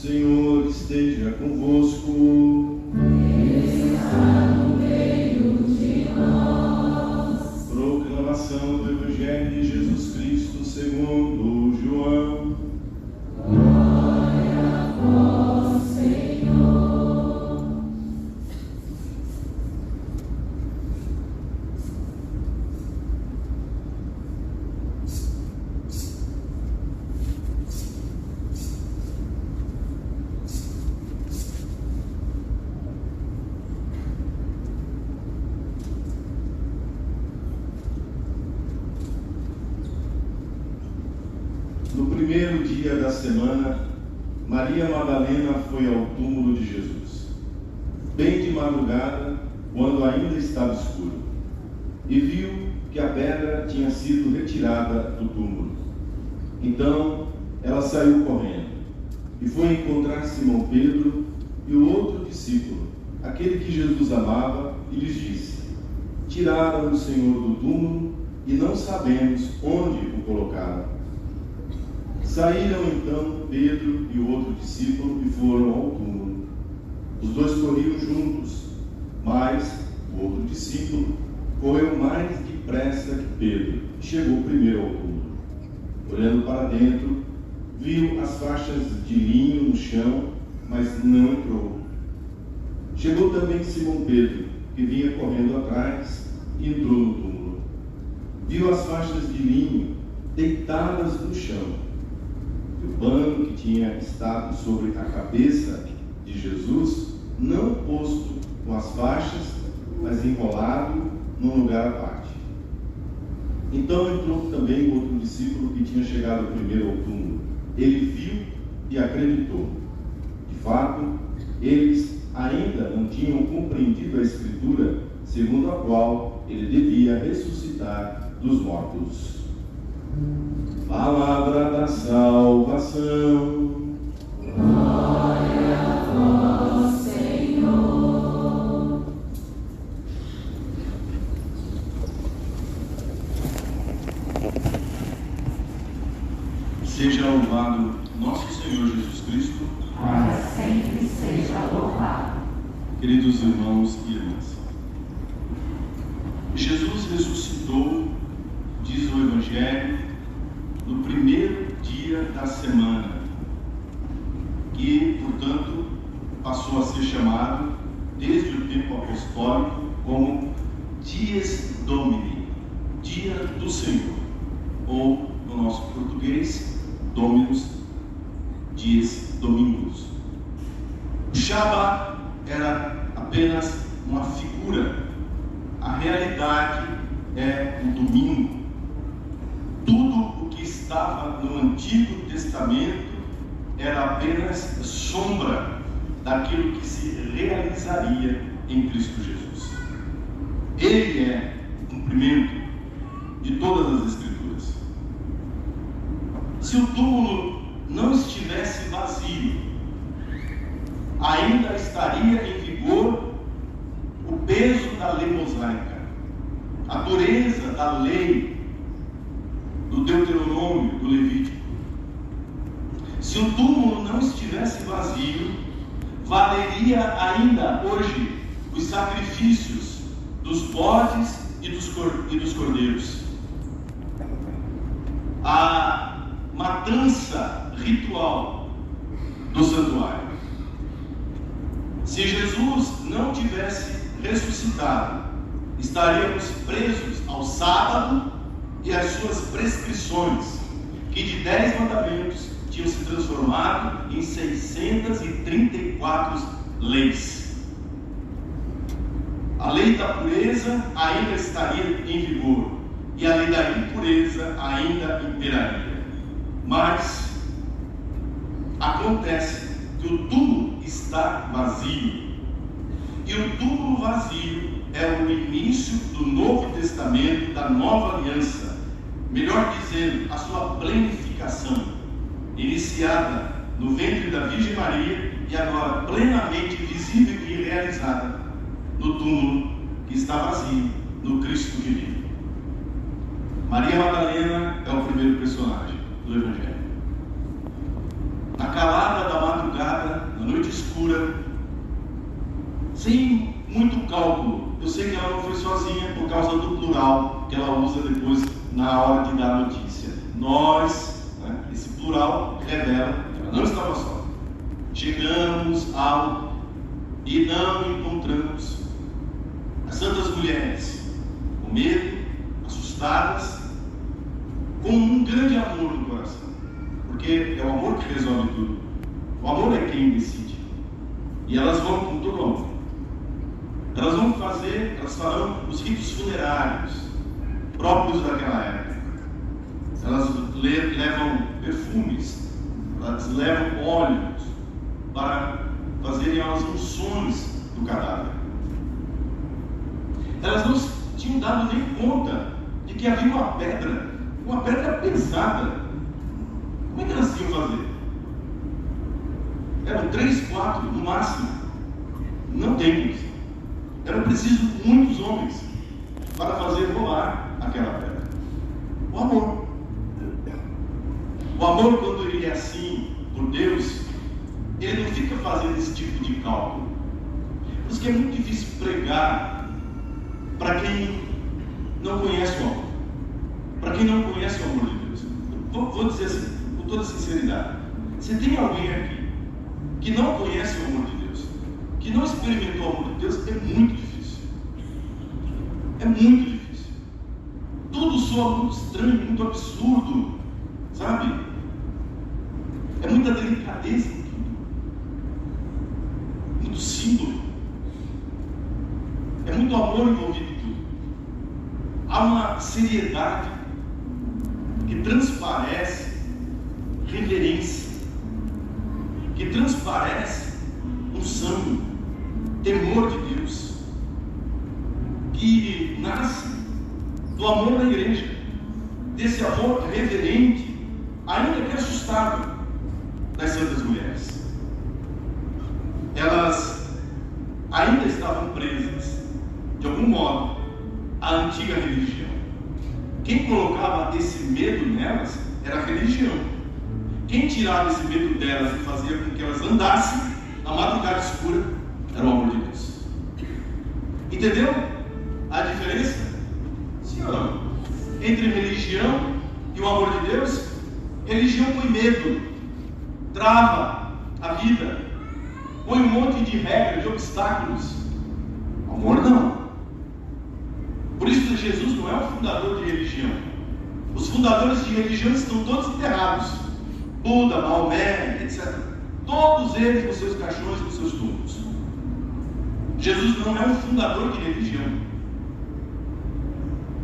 Senhor esteja convosco. Ele está no meio de nós. Proclamação do Evangelho de Jesus Cristo segundo João. Glória a vós, Senhor. No primeiro dia da semana, Maria Madalena foi ao túmulo de Jesus, bem de madrugada, quando ainda estava escuro, e viu que a pedra tinha sido retirada do túmulo. Então, ela saiu correndo e foi encontrar Simão Pedro e o outro discípulo, aquele que Jesus amava, e lhes disse: tiraram o Senhor do túmulo e não sabemos onde o colocaram. Saíram então Pedro e o outro discípulo e foram ao túmulo. Os dois corriam juntos, mas o outro discípulo correu mais depressa que Pedro e chegou primeiro ao túmulo. Olhando para dentro, viu as faixas de linho no chão, mas não entrou. Chegou também Simão Pedro, que vinha correndo atrás, e entrou no túmulo. Viu as faixas de linho deitadas no chão. O pano que tinha estado sobre a cabeça de Jesus, não posto com as faixas, mas enrolado num lugar à parte. Então entrou também o outro discípulo que tinha chegado primeiro ao túmulo. Ele viu e acreditou. De fato, eles ainda não tinham compreendido a Escritura, segundo a qual ele devia ressuscitar dos mortos. Palavra da salvação. Glória a vós, Senhor. Seja louvado nosso Senhor Jesus Cristo. Para sempre seja louvado. Queridos irmãos e irmãs, Jesus ressuscitou, diz o Evangelho, no primeiro dia da semana, que, portanto, passou a ser chamado, desde o tempo apostólico, como Dies Domini, Dia do Senhor, ou, no nosso português, Dominus Dies Domingus. O Shabat era apenas uma figura, a realidade é o domingo. Tudo o que estava no Antigo Testamento era apenas sombra daquilo que se realizaria em Cristo Jesus. Ele é o cumprimento de todas as Escrituras. Se o túmulo não estivesse vazio, ainda estaria em vigor o peso da lei mosaica, a dureza da lei do Deuteronômio, do Levítico. Se o túmulo não estivesse vazio, valeria ainda hoje os sacrifícios dos bodes e dos cordeiros. A matança ritual do santuário. Se Jesus não tivesse ressuscitado, estaríamos presos ao sábado e as suas prescrições, que de 10 mandamentos tinham se transformado em 634 leis. A lei da pureza ainda estaria em vigor e a lei da impureza ainda imperaria. Mas acontece que o túmulo está vazio, e o túmulo vazio é o início do Novo Testamento, da Nova Aliança, melhor dizendo, a sua plenificação, iniciada no ventre da Virgem Maria e agora plenamente visível e realizada no túmulo que está vazio, no Cristo que vive. Maria Madalena é o primeiro personagem do Evangelho. Na calada da madrugada, sem muito cálculo. Eu sei que ela não foi sozinha por causa do plural que ela usa depois na hora de dar a notícia. Nós, né, esse plural revela que ela não estava só. Chegamos ao e não encontramos as santas mulheres com medo, assustadas, com um grande amor no coração, porque é o amor que resolve tudo. O amor é quem decide. E elas vão com todo amor. Elas farão os ritos funerários próprios daquela época. Elas levam perfumes, elas levam óleos para fazerem as unções do cadáver. Elas não tinham dado nem conta de que havia uma pedra pesada. Como é que elas iam fazer? Eram 3, 4 no máximo. Não tem isso. Eram precisos muitos homens para fazer rolar aquela pedra. O amor. O amor, quando ele é assim por Deus, ele não fica fazendo esse tipo de cálculo. Por isso que é muito difícil pregar para quem não conhece o amor. Para quem não conhece o amor de Deus. Vou dizer assim, com toda sinceridade. Se tem alguém aqui que não conhece o amor de Deus, que não experimentou o amor de Deus, é muito difícil. É muito difícil. Tudo soa muito estranho, muito absurdo, sabe? É muita delicadeza em tudo. Muito símbolo. É muito amor envolvido em tudo. Há uma seriedade que transparece reverência, que transparece unção, temor de Deus, que nasce do amor da igreja, desse amor reverente, ainda que assustado, das santas mulheres. Elas ainda estavam presas, de algum modo, à antiga religião. Quem colocava esse medo nelas era a religião. Quem tirava esse medo delas e fazia com que elas andassem na madrugada escura era o amor de Deus. Entendeu a diferença? Sim ou não? Entre religião e o amor de Deus? Religião põe medo, trava a vida, põe um monte de regras, de obstáculos. O amor não. Por isso que Jesus não é o fundador de religião. Os fundadores de religião estão todos enterrados. Buda, Maomé, etc. Todos eles com seus caixões, com seus túmulos. Jesus não é um fundador de religião.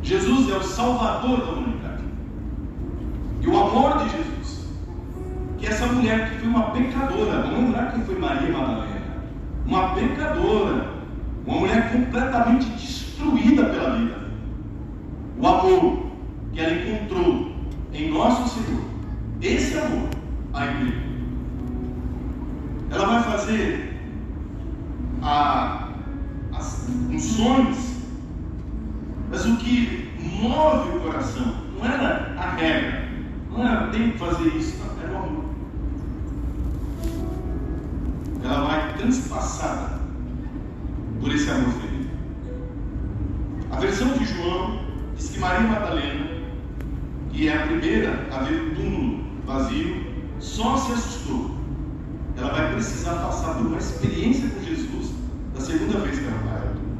Jesus é o salvador da humanidade. E o amor de Jesus, que essa mulher que foi uma pecadora, vamos lembrar quem foi Maria Madalena, uma pecadora, uma mulher completamente destruída pela vida. O amor que ela encontrou em nosso Senhor, esse amor a imprimiu. Ela vai fazer as unções, mas o que move o coração não era a regra, não era tem que fazer isso, não, era o amor. Ela vai transpassada por esse amor ferido. A versão de João diz que Maria Madalena, que é a primeira a ver o túmulo vazio, só se assustou. Ela vai precisar passar por uma experiência com Jesus da segunda vez que ela vai ao túmulo.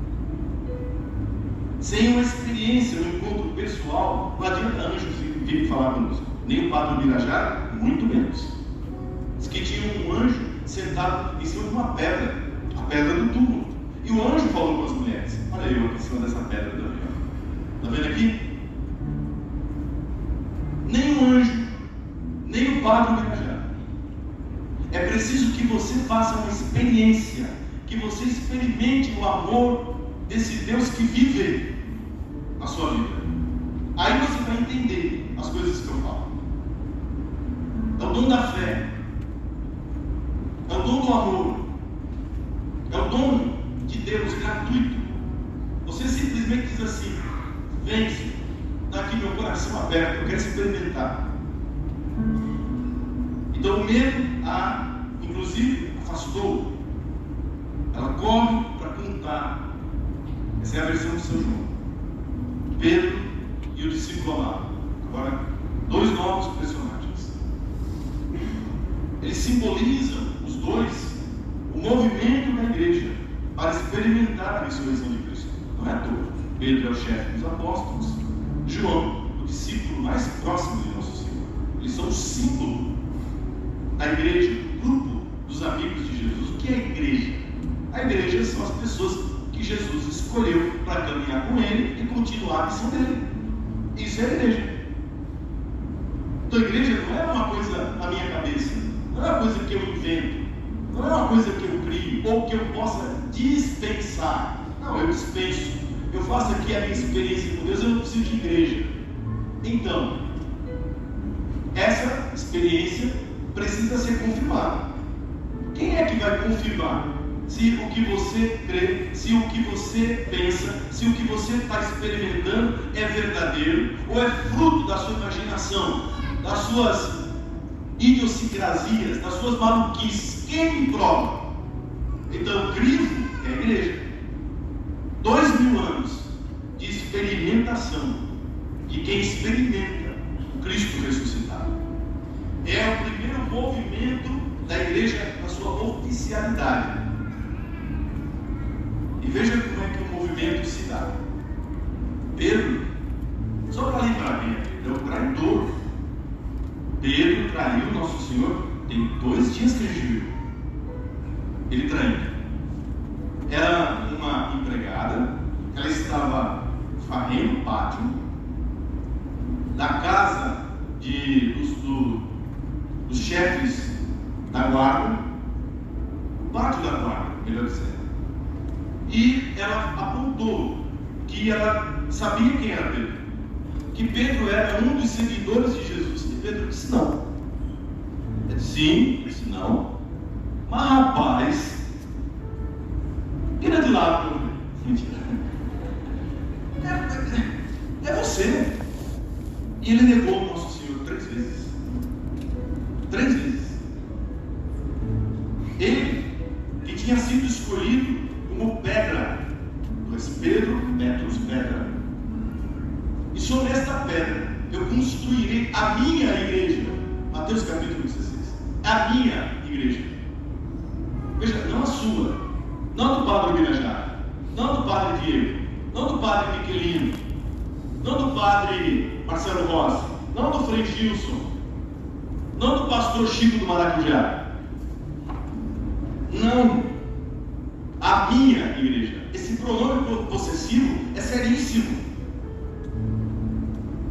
Sem uma experiência, um encontro pessoal, não adianta anjos virem falar conosco. Nem o padre Birajara, muito menos. Diz que tinha um anjo sentado em cima de uma pedra, a pedra do túmulo. E o anjo falou com as mulheres: olha eu aqui em cima dessa pedra também. Está vendo aqui? Nem o anjo, nem o padre Birajara. É preciso que você faça uma experiência, que você experimente o amor desse Deus que vive a sua vida. Aí você vai entender as coisas que eu falo. É o dom da fé, é o dom do amor, é o dom de Deus gratuito. Você simplesmente diz assim: vem, está aqui meu coração aberto, eu quero experimentar. Então o medo inclusive afastou. Ela corre para está. Essa é a versão de São João. Pedro e o discípulo amado. Agora, 2 novos personagens. Eles simbolizam, os dois, o movimento da igreja para experimentar a ressurreição de Cristo. Não é à toa. Pedro é o chefe dos apóstolos, João, o discípulo mais próximo de nosso Senhor. Eles são o símbolo da igreja, do grupo dos amigos de Jesus. O que é a igreja? A igreja são as pessoas que Jesus escolheu para caminhar com ele e continuar a missão dele. Isso é a igreja. Então a igreja não é uma coisa na minha cabeça, não é uma coisa que eu invento, não é uma coisa que eu crio ou que eu possa dispensar. Não, eu dispenso. Eu faço aqui a minha experiência com Deus, eu não preciso de igreja. Então, essa experiência precisa ser confirmada. Quem é que vai confirmar se o que você crê, se o que você pensa, se o que você está experimentando é verdadeiro ou é fruto da sua imaginação, das suas idiosincrasias, das suas maluquices? Quem me prova? Então, Cristo é a igreja. 2000 anos de experimentação de quem experimenta o Cristo ressuscitado. É o primeiro movimento da igreja na sua oficialidade. E veja como é que o movimento se dá. Pedro, só para lembrar bem, é o traidor. Pedro traiu nosso Senhor, tem 2 dias que ele viu. Ele traiu. Era uma empregada, ela estava varrendo o pátio da casa dos chefes da guarda, o pátio da guarda, melhor dizendo. E ela apontou que ela sabia quem era Pedro, que Pedro era um dos seguidores de Jesus. E Pedro disse não. Ele disse sim, disse não. Mas rapaz, vira de lado. Mentira. É você. E ele negou o nosso Senhor 3 vezes. 3 vezes. Ele, que tinha sido escolhido como pedra, pois Pedro, Petros, pedra. E sobre esta pedra eu construirei a minha igreja. Mateus capítulo 16. A minha igreja. Veja, não a sua, não do padre Birajara, não do padre Diego, não do padre Miquelino, não do padre Marcelo Rossi, não do Frei Gilson, não do pastor Chico do Maracujá. Não. A minha igreja. Esse pronome possessivo é seríssimo.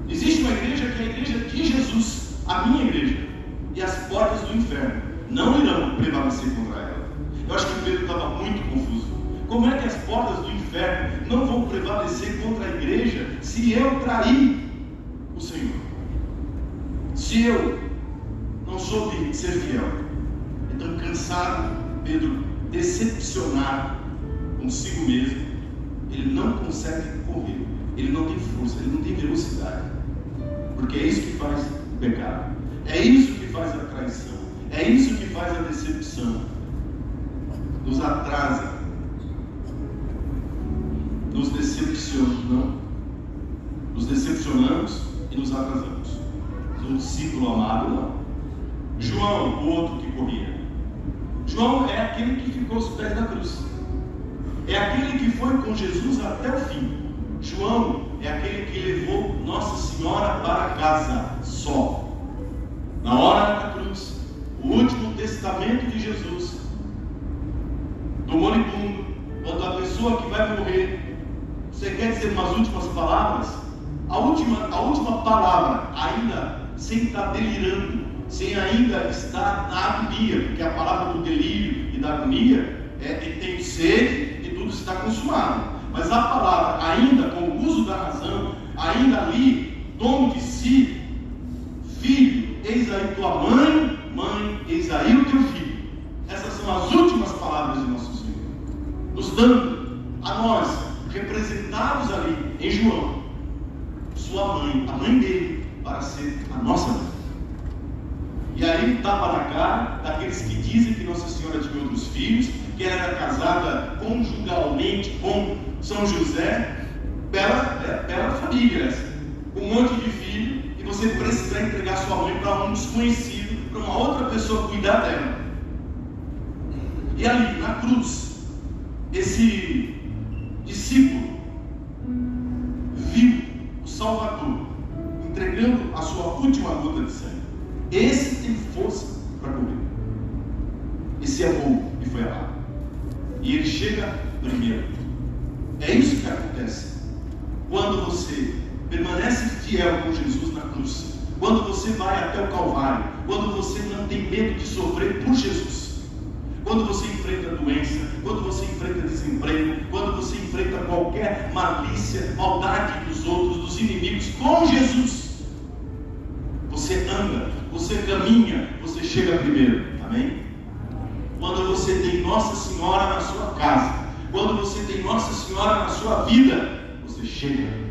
Existe uma igreja que é a igreja de Jesus, a minha igreja, e as portas do inferno não irão prevalecer contra ela. Eu acho que Pedro estava muito confuso. Como é que as portas do inferno não vão prevalecer contra a igreja se eu trair o Senhor? Se eu não soube ser fiel? Então, cansado, Pedro, decepcionado consigo mesmo, ele não consegue correr, ele não tem força, ele não tem velocidade, porque é isso que faz o pecado, é isso que faz a traição, é isso que faz a decepção, nos atrasa, nos decepcionamos e nos atrasamos. Um discípulo amado, não. João, o outro que corria. João é aquele que ficou aos pés da cruz, é aquele que foi com Jesus até o fim. João é aquele que levou Nossa Senhora para casa só, na hora da cruz, o último testamento de Jesus, do moribundo, quando a pessoa que vai morrer, você quer dizer umas últimas palavras? A última palavra, ainda sem estar delirando, sem ainda estar na agonia, porque a palavra do delírio e da agonia é que tem sede e tudo está consumado. Mas a palavra, ainda com o uso da razão, ainda ali, dono de si, filho, eis aí tua mãe, mãe, eis aí o teu filho. Essas são as últimas palavras de nosso Senhor, nos dando a nós, representados ali em João, sua mãe, a mãe dele, para ser a nossa mãe. E aí um tapa na cara daqueles que dizem que Nossa Senhora de outros filhos, que era casada conjugalmente com São José. Bela família essa, um monte de filho, e você precisa entregar sua mãe para um desconhecido, para uma outra pessoa cuidar dela. E ali, na cruz, esse discípulo viu o Salvador entregando a sua última gota de sangue. Esse tem força para correr. Esse amou e foi amado. E ele chega primeiro. É isso que acontece quando você permanece fiel com Jesus na cruz, quando você vai até o Calvário, quando você não tem medo de sofrer por Jesus, quando você enfrenta doença, quando você enfrenta desemprego, quando você enfrenta qualquer malícia, maldade dos outros, dos inimigos, com Jesus, você anda, você caminha, você chega primeiro. Amém? Quando você tem Nossa Senhora na sua casa, quando você tem Nossa Senhora na sua vida, você chega.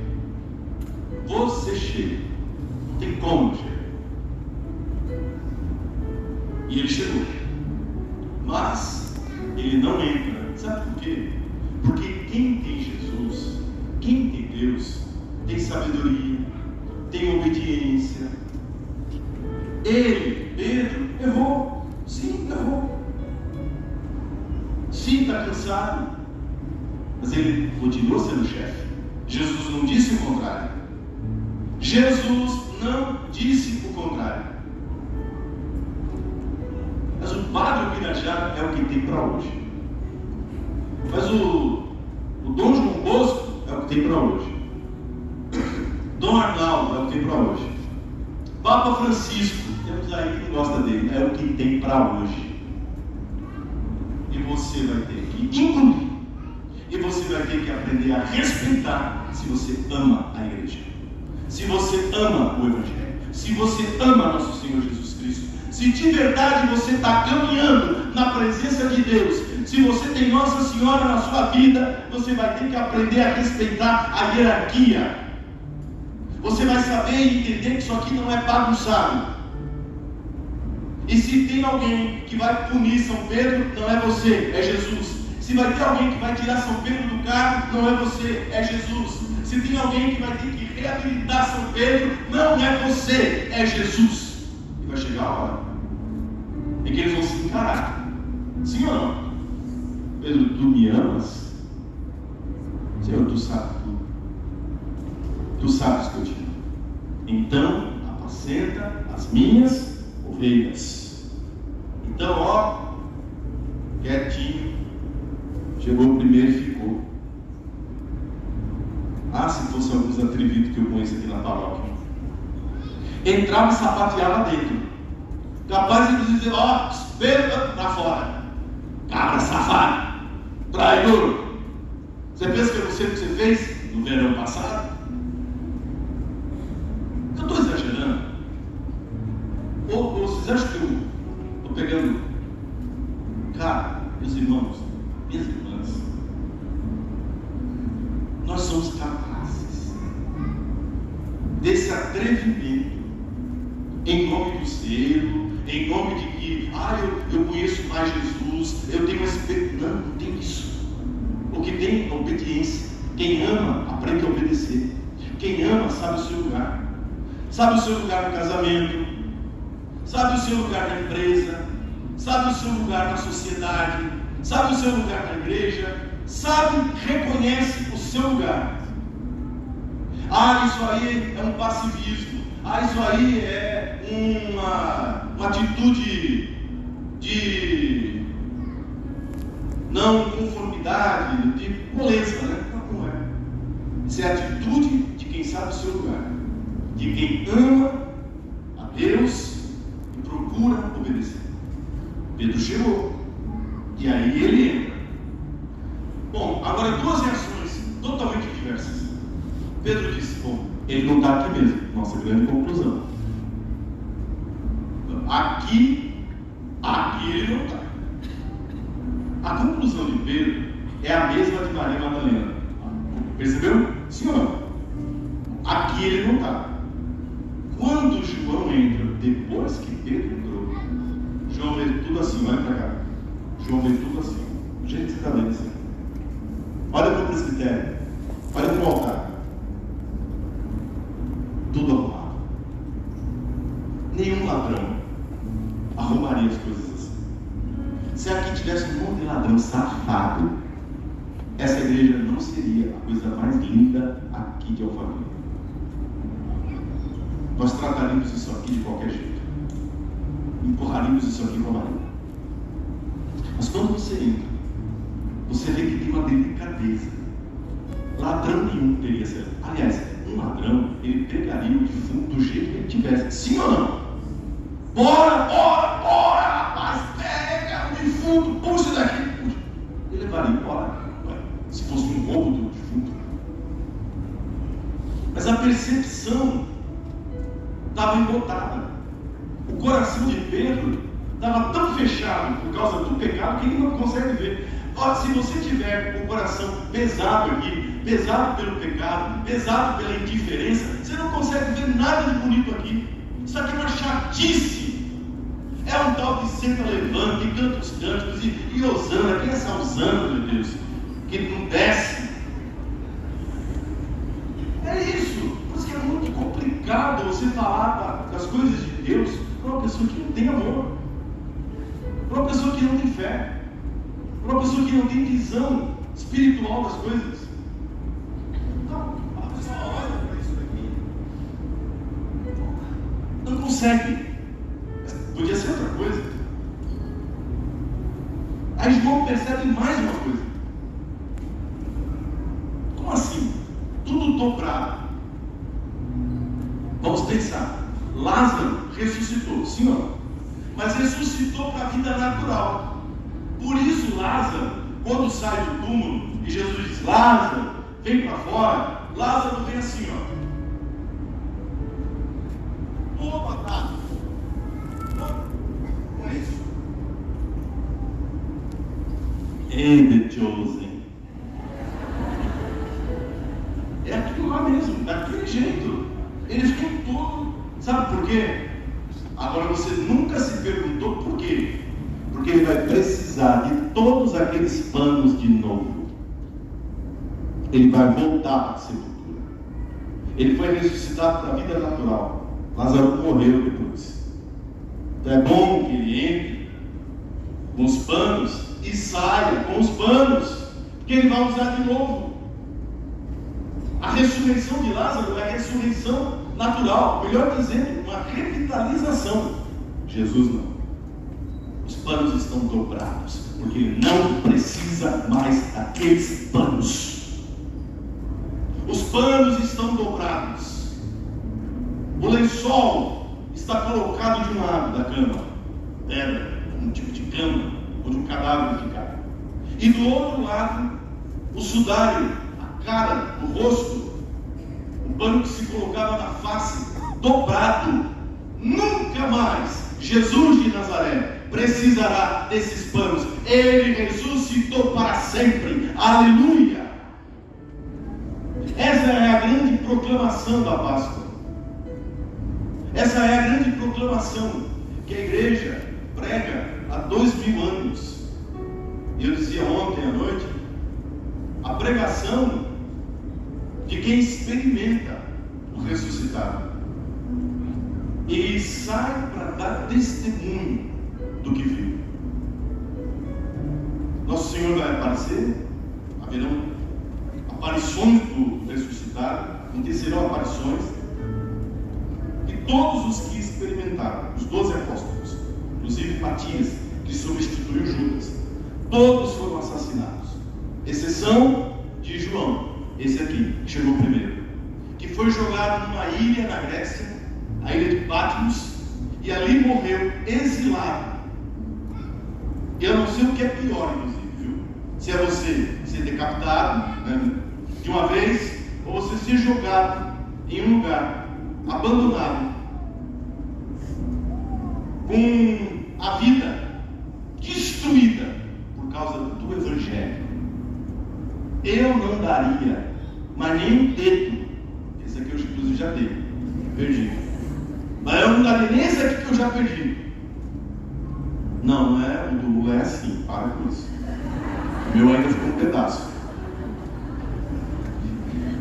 Você chega. Não tem como chegar. E ele chegou. Mas ele não entra. Sabe por quê? Porque quem tem Jesus, quem tem Deus, tem sabedoria, tem obediência. Ele, Pedro, errou. Sim, errou. Sim, está cansado. Mas ele continua sendo chefe. Jesus não disse o contrário. Jesus não disse o contrário. Mas o Padre Pirajá é o que tem para hoje. Mas o Dom João Bosco é o que tem para hoje. Dom Arnaldo é o que tem para hoje. Papa Francisco, temos aí que não gosta dele, é o que tem para hoje. E você vai ter que incluir. E você vai ter que aprender a respeitar se você ama a igreja, se você ama o Evangelho, se você ama nosso Senhor Jesus Cristo, se de verdade você está caminhando na presença de Deus, se você tem Nossa Senhora na sua vida, você vai ter que aprender a respeitar a hierarquia. Você vai saber e entender que isso aqui não é bagunçado. E se tem alguém que vai punir São Pedro, não é você, é Jesus. Se vai ter alguém que vai tirar São Pedro do carro, não é você, é Jesus. Se tem alguém que vai ter que reabilitar São Pedro, não é você, é Jesus. E vai chegar a hora em que eles vão se encarar. Sim ou não? Pedro, tu me amas? Senhor, tu sabes tudo. Tu sabes que eu te amo. Então, apacenta as minhas ovelhas. Então, ó, quietinho. Chegou primeiro e ficou. Ah, se fosse alguns atrevidos que eu conheço aqui na paróquia. Entrava e sapateava dentro. Capaz de dizer, ó, espera para fora. Cabra safado, traidor. Você pensa que eu não sei o que você fez no verão passado? Eu estou exagerando? Ou vocês acham que eu estou pegando? Cara, meus irmãos, minhas irmãs, nós somos capazes desse atrevimento em nome do zelo, em nome de que eu conheço mais Jesus, eu tenho esse... Não tem isso. O que tem é obediência. Quem ama aprende a obedecer. Quem ama sabe o seu lugar. Sabe o seu lugar no casamento, sabe o seu lugar na empresa, sabe o seu lugar na sociedade, sabe o seu lugar na igreja, sabe, reconhece o seu lugar. Isso aí é um passivismo. Isso aí é uma atitude de não conformidade, de moleza, né? Não é. Isso é a atitude de quem sabe o seu lugar, de quem ama a Deus e procura obedecer. Pedro chegou, e aí ele entra. Bom, agora duas reações totalmente diversas. Pedro disse, bom, ele não está aqui mesmo. Nossa grande conclusão. Aqui ele não está. A conclusão de Pedro é a mesma de Maria Madalena. Percebeu? Sim ou não? Aqui ele não está. Quando João entra, depois que Pedro entrou, João vê tudo assim, olha para cá. João vê tudo assim, do jeito que você está vendo assim. Olha para o presbitério, olha para o altar, tudo arrumado. Nenhum ladrão arrumaria as coisas assim. Se aqui tivesse um monte de ladrão safado, essa igreja não seria a coisa mais linda aqui de Alphaville. Nós trataríamos isso aqui de qualquer jeito, empurraríamos isso aqui com a barriga. Mas quando você entra, você vê que tem uma delicadeza. Ladrão nenhum teria sido. Aliás, um ladrão, ele pegaria o defunto do jeito que ele tivesse. Sim ou não? Bora, rapaz, pega o defunto, puxa daqui, puxa. Ele levaria embora, se fosse um roubo do defunto. Mas a percepção estava embotada. O coração de Pedro estava tão fechado por causa do pecado que ele não consegue ver. Olha, se você tiver o coração pesado aqui, pesado pelo pecado, pesado pela indiferença, você não consegue ver nada de bonito aqui. Isso aqui é uma chatice. É um tal de senta levando, que canta os cânticos e Osana. Quem é essa Osana, meu Deus? Que não desce. É isso. Por isso que é muito complicado você falar das coisas de Deus para uma pessoa que não tem amor, para uma pessoa que não tem fé, para uma pessoa que não tem visão espiritual das coisas. Então, a pessoa olha para isso daqui, não consegue. Podia ser outra coisa. Aí João percebe mais uma coisa. Como assim? Tudo dobrado. Vamos pensar. Lázaro ressuscitou, sim ou não? Mas ressuscitou para a vida natural. Por isso Lázaro, quando sai do túmulo e Jesus diz: Lázaro, vem para fora, Lázaro vem assim, ó. Opa, tá. É isso. And the chosen. É aquilo lá mesmo, daquele jeito. Eles ficam todo. Sabe por quê? Agora você nunca se perguntou por quê? Porque ele vai precisar de todos aqueles panos de novo. Ele vai voltar para a sepultura. Ele foi ressuscitado para a vida natural. Lázaro morreu depois. Então é bom que ele entre com os panos e saia com os panos, porque ele vai usar de novo. A ressurreição de Lázaro é a ressurreição natural, melhor dizendo, uma revitalização. Jesus não. Os panos estão dobrados, porque ele não precisa mais daqueles panos. Os panos estão dobrados. O lençol está colocado de um lado da cama, pedra, um tipo de cama, onde um cadáver ficar. E do outro lado, o sudário, a cara, o rosto, o pano que se colocava na face, dobrado. Nunca mais Jesus de Nazaré precisará desses panos. Ele ressuscitou para sempre. Aleluia! Essa é a grande proclamação da Páscoa. Essa é a grande proclamação que a igreja prega há 2000 anos. E eu dizia ontem à noite, a pregação de quem experimenta o ressuscitado e sai para dar testemunho do que viu. Nosso Senhor vai aparecer, haverão aparições do ressuscitado, acontecerão aparições, e todos os que experimentaram, os 12 apóstolos, inclusive Matias, que substituiu Judas, todos foram assassinados, exceção de João, esse aqui, que chegou primeiro, que foi jogado numa ilha na Grécia, a ilha de Patmos, e ali morreu exilado. Eu não sei o que é pior, inclusive, viu? Se é você ser decapitado, né, de uma vez, ou você ser jogado em um lugar abandonado, com a vida destruída por causa do Evangelho. Eu não daria, mas nem um dedo. Esse aqui eu inclusive já dei, perdi. Mas eu não daria nem esse aqui que eu já perdi. Não é assim, para com O meu ainda ficou um pedaço.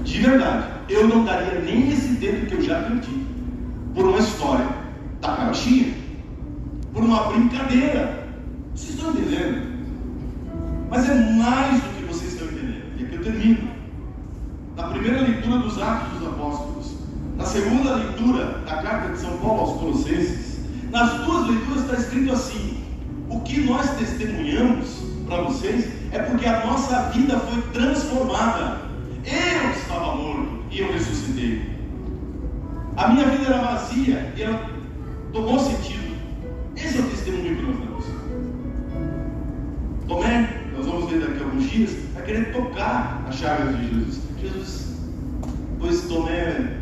De verdade, eu não daria nem esse dedo que eu já perdi por uma história da carochinha, por uma brincadeira. Vocês estão entendendo? Mas é mais do que vocês estão entendendo. E aqui eu termino. Na primeira leitura dos Atos dos Apóstolos, na segunda leitura da carta de São Paulo aos Colossenses, nas duas leituras está escrito assim: o que nós testemunhamos para vocês é porque a nossa vida foi transformada. Eu estava morto e eu ressuscitei. A minha vida era vazia e ela tomou sentido. Esse é o testemunho que nós damos. Tomé, nós vamos ver daqui a alguns dias, vai querer tocar as chagas de Jesus. Jesus, pois Tomé,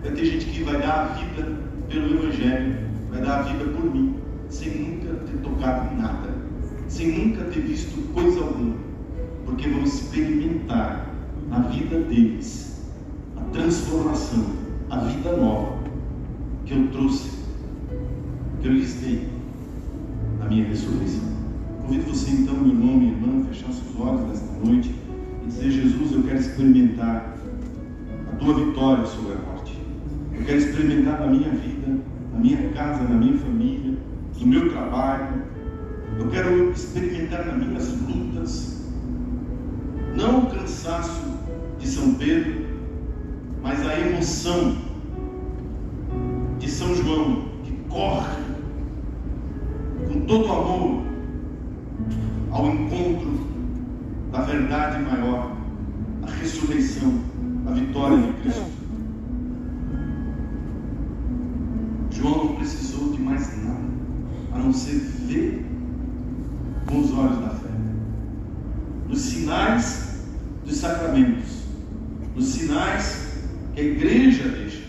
vai ter gente que vai dar a vida pelo Evangelho, vai dar a vida por mim, sem nunca ter tocado em nada, sem nunca ter visto coisa alguma, porque vão experimentar na vida deles a transformação, a vida nova que eu trouxe, que eu lhes dei na minha ressurreição. Convido você então, meu irmão, minha irmã, a fechar seus olhos nesta noite e dizer: Jesus, eu quero experimentar a tua vitória sobre a morte. Eu quero experimentar na minha vida, na minha casa, na minha família, no meu trabalho. Eu quero experimentar nas minhas lutas, não o cansaço de São Pedro, mas a emoção de São João, que corre com todo amor ao encontro da verdade maior, a ressurreição, a vitória de Cristo. João não precisou de mais nada, a não ser ver com os olhos da fé, nos sinais dos sacramentos, nos sinais que a igreja deixa,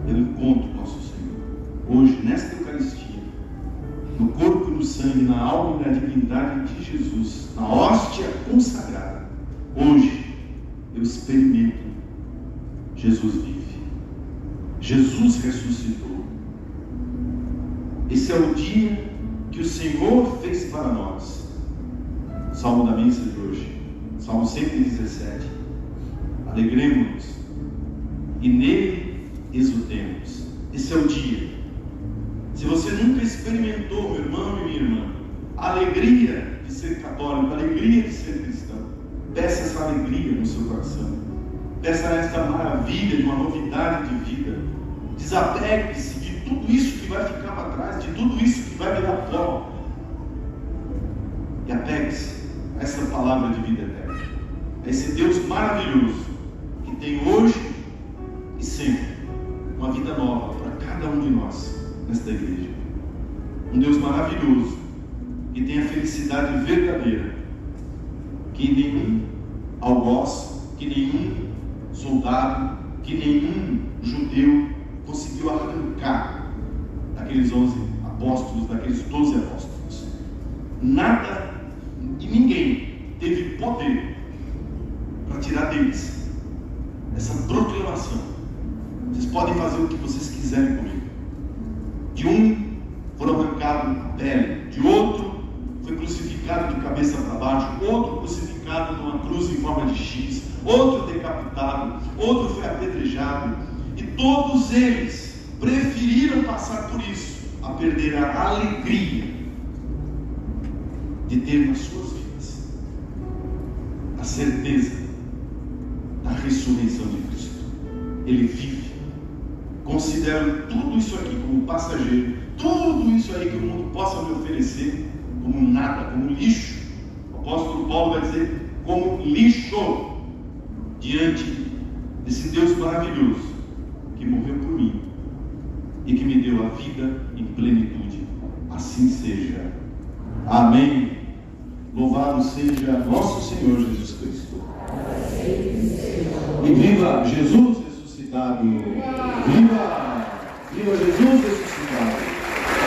pelo encontro do nosso Senhor. Hoje, nesta Eucaristia, no corpo e no sangue, na alma e na divindade de Jesus, na hóstia consagrada, hoje eu experimento: Jesus vive, Jesus ressuscitou. Esse é o dia que o Senhor fez para nós. Salmo da missa de hoje, Salmo 117. Alegremos-nos e nele exultemos. Esse é o dia. Se você nunca experimentou, meu irmão e minha irmã, a alegria de ser católico, a alegria de ser cristão, peça essa alegria no seu coração. Peça esta maravilha de uma novidade de vida. Desapegue-se de tudo isso que vai ficar para trás, de tudo isso que vai virar pó, e apegue-se a essa palavra de vida eterna, a esse Deus maravilhoso que tem hoje e sempre uma vida nova para cada um de nós nesta igreja. Um Deus maravilhoso que tem a felicidade verdadeira que nenhum algoz, que nenhum soldado, que nenhum judeu conseguiu arrancar daqueles 11 apóstolos, daqueles 12 apóstolos. Nada e ninguém teve poder para tirar deles essa proclamação: vocês podem fazer o que vocês quiserem comigo. De um foram arrancados a pele, de outro foi crucificado de cabeça para baixo, outro crucificado numa cruz em forma de X, outro decapitado, outro foi apedrejado, e todos eles preferiram passar por isso a perder a alegria de ter nas suas vidas a certeza da ressurreição de Cristo. Ele vive. Considero tudo isso aqui como passageiro, tudo isso aí que o mundo possa me oferecer como nada, como lixo. O apóstolo Paulo vai dizer: como lixo, diante desse Deus maravilhoso que morreu por mim e que me deu a vida em plenitude. Assim seja. Amém. Louvado seja nosso Senhor Jesus Cristo. E viva Jesus ressuscitado. Viva Jesus ressuscitado.